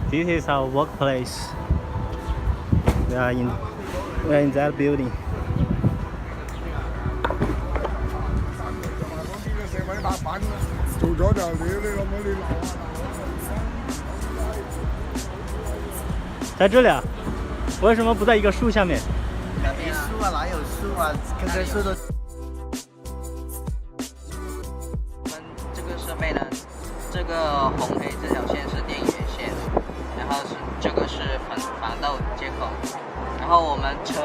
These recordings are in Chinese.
This is our workplace. We are in that building. 做咗就屌你老母你鬧啊！在这里啊，为什么不在一个树下面？没树啊，哪有树啊？棵棵树都。我们这个设备呢，这个红黑这条线是电源线，然后这个是防盗接口，然后我们车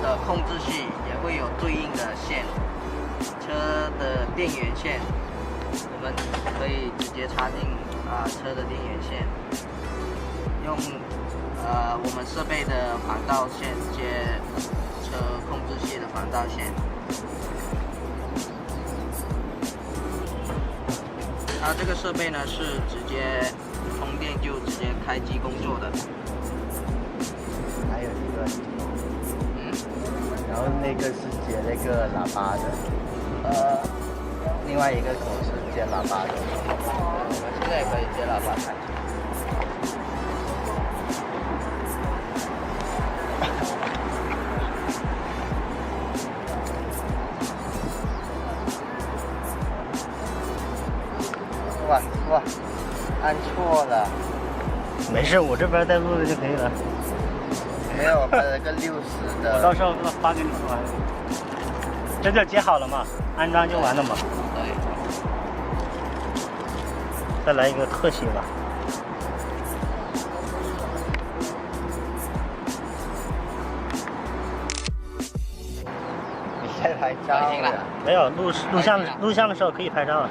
的控制器也会有对应的线，车的电源线，我们可以直接插进车的电源线，用我们设备的防盗线接车控制器的防盗线。这个设备呢是直接充电就直接开机工作的。还有一个，然后那个是接那个喇叭的，另外一个口是接喇叭的。我们现在也可以接喇叭开。哇，按错了。没事，我这边带路的就可以了。没有，拍了个60的。我到时候发给你们。这就接好了嘛，安装就完了嘛。对。再来一个特写吧。你在拍照高兴了？没有录像的时候可以拍照啊。